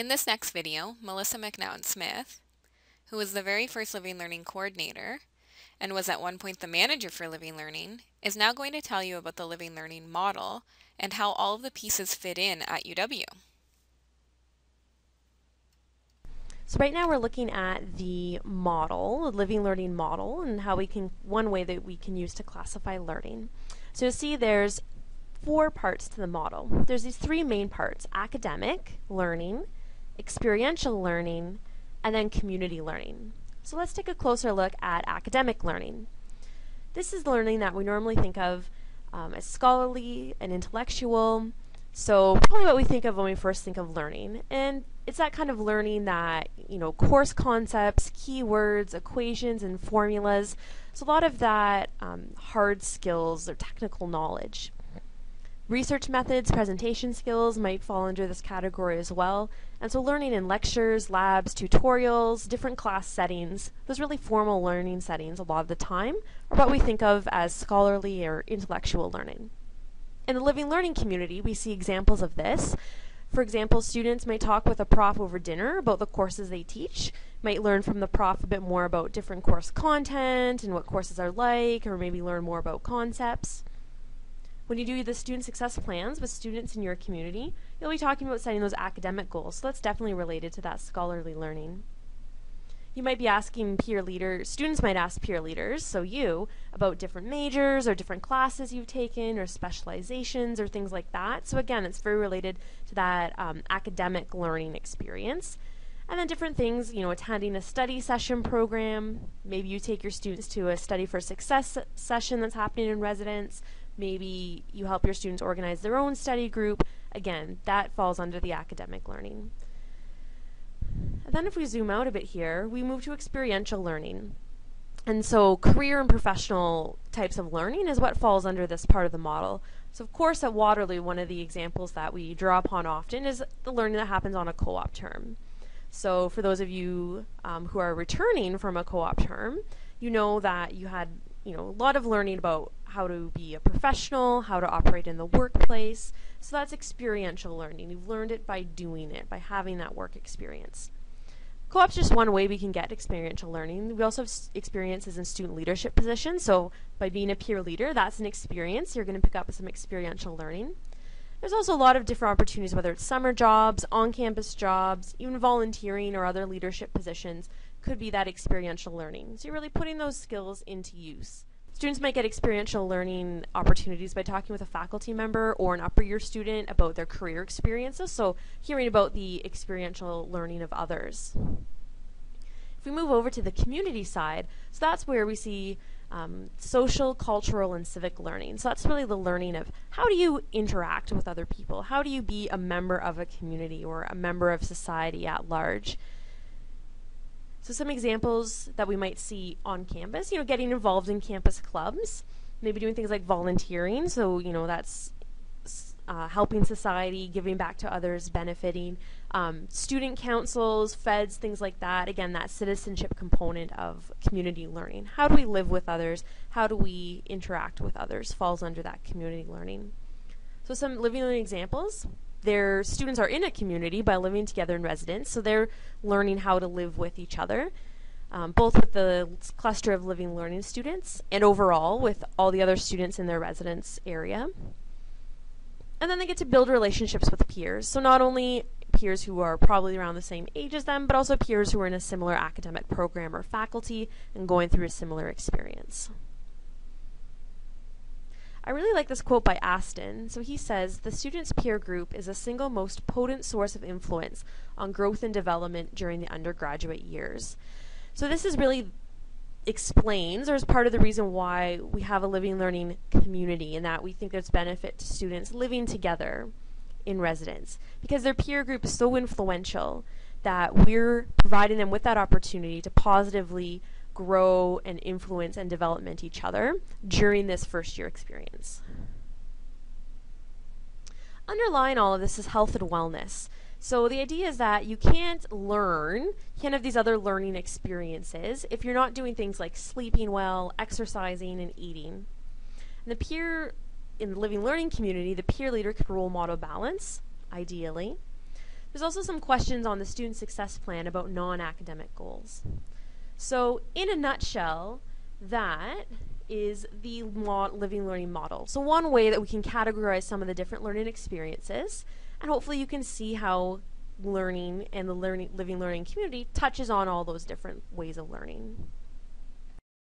In this next video, Melissa McNaughton-Smith, who was the very first Living Learning coordinator and was at one point the manager for Living Learning, is now going to tell you about the Living Learning model and how all of the pieces fit in at UW. So right now we're looking at the model, the Living Learning model, and how one way that we can use to classify learning. So you'll see there's 4 parts to the model. There's these 3 main parts: academic learning, experiential learning, and then community learning. So let's take a closer look at academic learning. This is learning that we normally think of as scholarly and intellectual. So probably what we think of when we first think of learning. And it's that kind of learning that, course concepts, keywords, equations, and formulas. So a lot of that hard skills or technical knowledge. Research methods, presentation skills might fall under this category as well. And so learning in lectures, labs, tutorials, different class settings, those really formal learning settings a lot of the time are what we think of as scholarly or intellectual learning. In the Living Learning community, we see examples of this. For example, students may talk with a prof over dinner about the courses they teach, might learn from the prof a bit more about different course content and what courses are like, or maybe learn more about concepts. When you do the student success plans with students in your community, you'll be talking about setting those academic goals, so that's definitely related to that scholarly learning. You might be asking peer leaders, students might ask peer leaders, so you, about different majors or different classes you've taken or specializations or things like that. So again, it's very related to that academic learning experience. And then different things, attending a study session program. Maybe you take your students to a study for success session that's happening in residence. Maybe you help your students organize their own study group. Again, that falls under the academic learning. And then if we zoom out a bit here, we move to experiential learning. And so career and professional types of learning is what falls under this part of the model. So of course at Waterloo, one of the examples that we draw upon often is the learning that happens on a co-op term. So for those of you who are returning from a co-op term, you know that you had a lot of learning about how to be a professional, how to operate in the workplace. So that's experiential learning. You've learned it by doing it, by having that work experience. Co-op's just one way we can get experiential learning. We also have experiences in student leadership positions. So by being a peer leader, that's an experience. You're going to pick up some experiential learning. There's also a lot of different opportunities, whether it's summer jobs, on-campus jobs, even volunteering or other leadership positions could be that experiential learning. So you're really putting those skills into use. Students might get experiential learning opportunities by talking with a faculty member or an upper year student about their career experiences, so hearing about the experiential learning of others. If we move over to the community side, so that's where we see social, cultural, and civic learning. So that's really the learning of how do you interact with other people? How do you be a member of a community or a member of society at large? So some examples that we might see on campus, getting involved in campus clubs, maybe doing things like volunteering. So, that's helping society, giving back to others, benefiting. Student councils, feds, things like that. Again, that citizenship component of community learning. How do we live with others? How do we interact with others falls under that community learning. So some living learning examples. Their students are in a community by living together in residence, so they're learning how to live with each other, both with the cluster of living learning students and overall with all the other students in their residence area. And then they get to build relationships with peers, so not only peers who are probably around the same age as them, but also peers who are in a similar academic program or faculty and going through a similar experience. I really like this quote by Aston. So he says, "The student's peer group is a single most potent source of influence on growth and development during the undergraduate years." So this is really explains, or is part of the reason why we have a living learning community, and that we think there's benefit to students living together in residence, because their peer group is so influential that we're providing them with that opportunity to positively grow and influence and development each other during this first year experience. Underlying all of this is health and wellness. So the idea is that you can't have these other learning experiences if you're not doing things like sleeping well, exercising, and eating. And in the living learning community, the peer leader could role model balance, ideally. There's also some questions on the student success plan about non-academic goals. So in a nutshell, that is the living learning model. So one way that we can categorize some of the different learning experiences, and hopefully you can see how learning and the living learning community touches on all those different ways of learning.